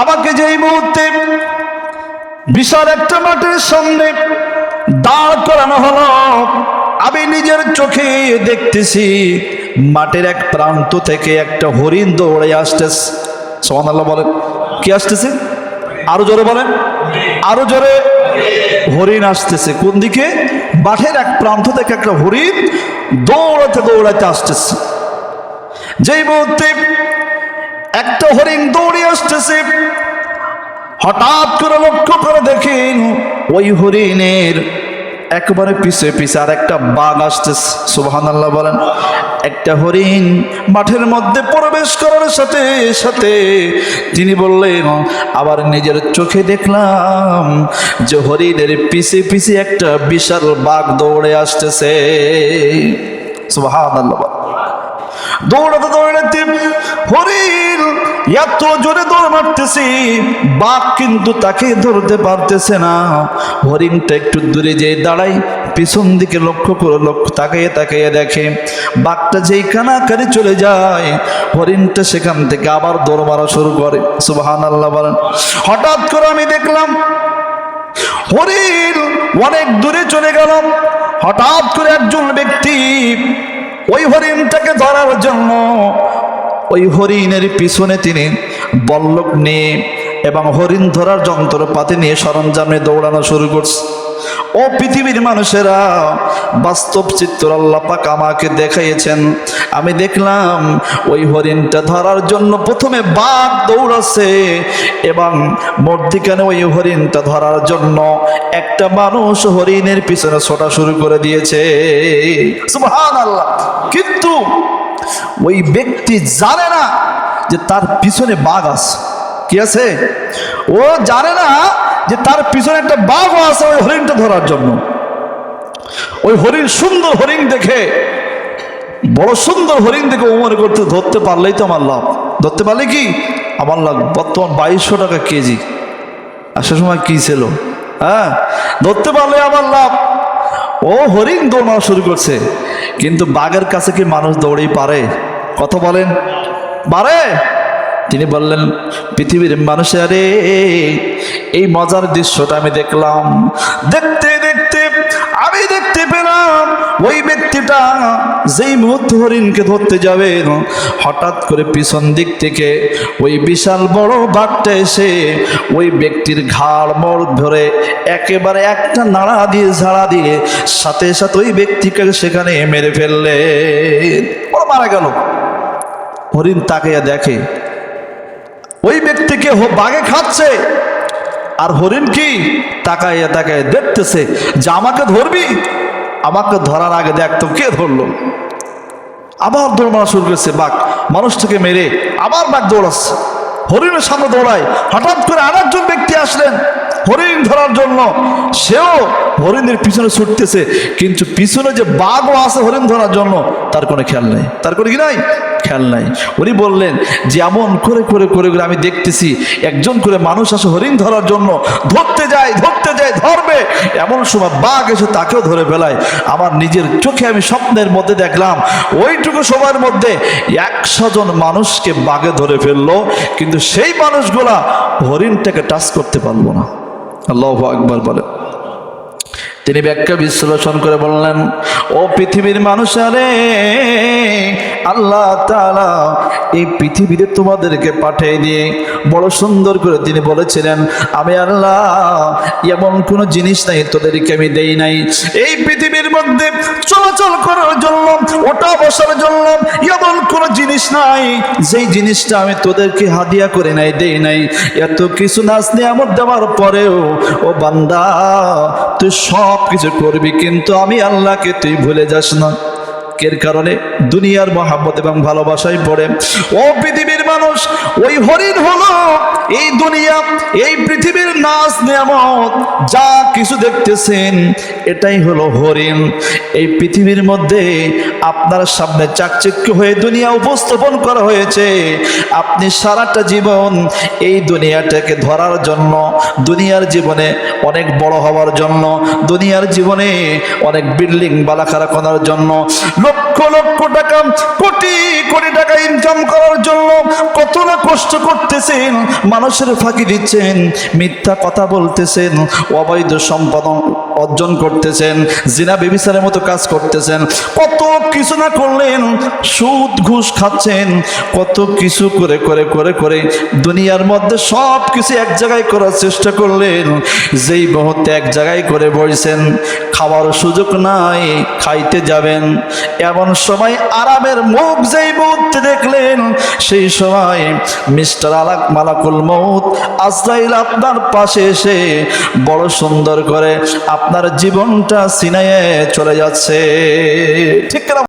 আমাকে যেই মুহূর্তে বিশাল একটা মাঠের সামনে দাঁড় করানো হলো, আমি নিজের চোখে দেখতেছি মাঠের এক প্রান্ত থেকে একটা হরিণ দৌড়ে আসতেছে। সুবহানাল্লাহ বলেন। কি আসতেছে? আরো জোরে বলেন, আরো জোরে। হরিণ আসতেছে। কোন দিকে? মাঠের এক প্রান্ত থেকে একটা হরিণ দৌড়াতে দৌড়াতে আসতেছে। যেই মুহূর্তে একটা হরিণ দৌড়ে আসতেছে, হঠাৎ করে লক্ষ্য করে দেখেন ওই হরিণের একবারে পিছে পিছে আর একটা বাঘ আসতেছে। সুবহানাল্লাহ বলেন। একটা হরিণ মাঠের মধ্যে প্রবেশ করার সাথে সাথে তিনি বললেন, আবার নিজের চোখে দেখলাম যে হরিণের পিছে পিছে একটা বিশাল বাঘ দৌড়ে আসতেছে। সুবহানাল্লাহ। দৌড়াতে দৌড়াতে হরিণ এত জোরে দৌড় মারতেছি, বাঘ কিন্তু তাকে ধরতে পারতেছে না। হরিণটা একটু দূরে যেয়ে দাঁড়াই, পিছন দিকে লক্ষ্য করে তাকিয়ে তাকিয়ে দেখে বাঘটা যেই কানাকানি চলে যায়, হরিণটা সেখান থেকে আবার দৌড় মারা শুরু করে। সুবহানাল্লাহ বলেন। হঠাৎ করে আমি দেখলাম হরিণ অনেক দূরে চলে গেল। হঠাৎ করে একজন ব্যক্তি ওই হরিণটাকে ধরার জন্য ওই হরিণের পিছনে তিনি বল্লক নিয়ে এবং হরিণ ধরার যন্ত্রপাতি নিয়ে সরঞ্জাম নিয়ে দৌড়ানো শুরু করছে। ও পৃথিবীর মানুষেরা, বাস্তব চিত্র আল্লাহ পাক আমাকে দেখাইয়েছেন। আমি দেখলাম ওই হরিণটা ধরার জন্য প্রথমে বাঘ দৌড়াচ্ছে এবং মধ্যিখানে ওই হরিণটা ধরার জন্য একটা মানুষ হরিণের পিছনে ছোটা শুরু করে দিয়েছে। সুবহানাল্লাহ। কিন্তু ওই ব্যক্তি জানে না যে তার পিছনে বাঘ আছে। কি আছে? ও জানে না যে তার পিছনে একটা বাঘও আছে ওই হরিণটা ধরার জন্য। ওই হরিণ, সুন্দর হরিণ দেখে, বড় সুন্দর হরিণ দেখে ও মনে করতে ধরতে পারলেই তো আমার লাভ। ধরতে পারলে কি আমার লাভ? বর্তমান 2200 টাকা কেজি। আর সে সময় কি ছিল? হ্যাঁ, ধরতে পারলে আমার লাভ। ও হরিণ দৌড়ানো শুরু করছে। কিন্তু বাঘের কাছে কি মানুষ দৌড়েই পারে? কত বলেন? পারে? তিনি বললেন, পৃথিবীর মানুষেরা, এই মজার দৃশ্যটা আমি দেখলাম। দেখতে দেখতে আমি দেখতে পেলাম ওই ব্যক্তিটা যেই মুহূর্তে হরিণকে ধরতে যাবে, হঠাৎ করে পিছন দিক থেকে ওই বিশাল বড় বাঘটা এসে ওই ব্যক্তির ঘাড় মোড় ধরে একেবারে একটা নাড়া দিয়ে ঝাড়া দিয়ে সাথে সাথে ওই ব্যক্তিকে সেখানে মেরে ফেললে। ও মারা গেল। হরিণ তাকিয়ে দেখে ওই ব্যক্তিকে বাঘে খাচ্ছে, আর হরিণ কি তাকাইয়া তাকাইয়া দেখতেছে যে আমাকে ধরবি, আমাকে ধরার আগে দেখ তো কে ধরলো। আবার দৌড় মারা শুরু করেছে বাঘ, মানুষটাকে মেরে আবার বাঘ দৌড়াচ্ছে, হরিণের সামনে দৌড়ায়। হঠাৎ করে আরেকজন ব্যক্তি আসলেন হরিণ ধরার জন্য। সেও হরিণের পিছনে ছুটতেছে, কিন্তু পিছনে যে বাঘও আছে হরিণ ধরার জন্য তার কোনো খেয়াল নাই। তার কোনো কি নাই? খেয়াল নাই। উনি বললেন যে এমন করে করে করে করে আমি দেখতেছি একজন করে মানুষ আসে হরিণ ধরার জন্য, ধরতে যায় ধরবে, এমন সময় বাঘ এসে তাকেও ধরে ফেলায়। আমার নিজের চোখে আমি স্বপ্নের মধ্যে দেখলাম ওইটুকু সময়ের মধ্যে 100 জন মানুষকে বাঘে ধরে ফেললো, কিন্তু সেই মানুষগুলা হরিণটাকে টাচ করতে পারলো না। আল্লাহু আকবার বলে। তিনি ব্যাখ্যা বিশ্লেষণ করে বললেন, ও পৃথিবীর মানুষেরা, আল্লাহ তাআলা এই পৃথিবীতে তোমাদেরকে পাঠিয়ে দিয়ে বড় সুন্দর করে তিনি বলেছিলেন, আমি আল্লাহ এমন কোনো জিনিস নাই তোদেরকে আমি দেই নাই। এই পৃথিবীর মধ্যে চলাচল করার জন্য, ওঠা বসার জন্য এমন কোনো জিনিস নাই যেই জিনিসটা আমি তোদেরকে হাদিয়া করে নাই, দেই নাই। এত কিছু নাজ নিয়ামত দেওয়ার পরেও ও বান্দা, তুই সব কিছু করবি কিন্তু আমি আল্লাহকে তুই ভুলে যাস না। এর কারণে দুনিয়ার মহাব্বত এবং ভালোবাসায় পড়ে। ও পৃথিবীর মানুষ, ওই হরিণ হলো এই দুনিয়া, এই পৃথিবীর নাজ নিয়ামত যা কিছু দেখতেছেন এটাই হলো হরিণ। এই পৃথিবীর মধ্যে আপনার সামনে চাকচিক্য হয়ে দুনিয়া উপস্থাপন করা হয়েছে। আপনি সারাটা জীবন এই দুনিয়াটাকে ধরার জন্য, দুনিয়ার জীবনে অনেক বড় হওয়ার জন্য, দুনিয়ার জীবনে অনেক বিল্ডিং বালাখারা করার জন্য, লক্ষ লক্ষ টাকা, কোটি কোটি টাকা ইনকাম করার জন্য কত না কষ্ট করতেছেন। মানুষের ফাঁকি দিচ্ছেন, মিথ্যা কথা বলতেছেন, অবৈধ সম্পদ অর্জন করতেছেন, জিনা ব্যভিচারের মতো কাজ করতেছেন, কত কিছু না করলেন, সুদ ঘুষ খাচ্ছেন, কত কিছু করে করে করে করে দুনিয়ার মধ্যে সব কিছু এক জায়গায় করার চেষ্টা করলেন। যেই মুহূর্তে এক জায়গায় করে বসেছেন, খাওয়ার সুযোগ নাই, খাইতে যাবেন, এমন সময় আরামের মুখ যেই মুহূর্তে দেখলেন, সেই সময় মিস্টার মালাকুল মউত আজরাইল আপনার পাশে এসে বড় সুন্দর করে আপনার জীবনটা ছিনাইয়ে চলে যাচ্ছে। ঠিক না?